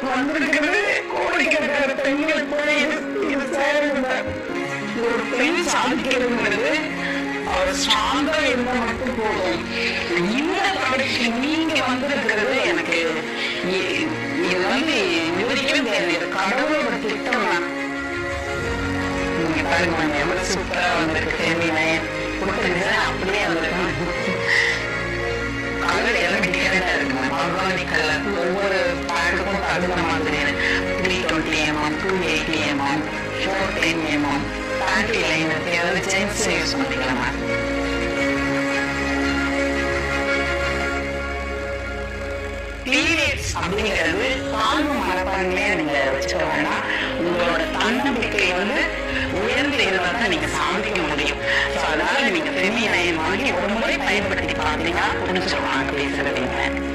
வந்திருக்கிறது கோடிக்கணக்கான பெண்கள் போல இது சேருங்க. ஒரு பெண் சாதிக்கிறதுங்கிறது அவர் ஸ்ட்ராங்கா இருந்தா மட்டும் போதும். இந்த படைக்கு நீங்க வந்திருக்கிறது எனக்கு இது வந்து விவரிக்கவே தெரியாது. கடவுளோட திட்டம் தான். நீங்க பாருங்க எவ்வளவு சூப்பரா வந்திருக்கு. ஃபெமினைன் கொடுத்துருங்க அப்படியே வந்திருக்கணும். கலர் எல்லாம் டிஃபரெண்டா இருக்குங்க. ஆர்கானிக் கலர் ஒவ்வொரு பாட்டுக்கும் தகுந்த மாதிரி 320 mm 280 mm 410 mm பேண்ட்ரி லைனுக்கு ஏதாவது ஜென்ஸ் யூஸ் பண்ணிக்கலாமா? பீரியட்ஸ் அப்படிங்கிறது தாழ்வு மனப்பான்மையா நீங்க வச்சுக்க வேண்டாம். உங்களோட தன்னம்பிக்கை வந்து உயர்ந்து இருந்தாதான் நீங்க சாதிக்க முடியும். அதனால நீங்க ஃபெமினைன் வாங்கி ஒரு முறை பயன்படுத்தி பார்த்தீங்கன்னா புரிஞ்சுருவாங்க பேசுறதுங்க.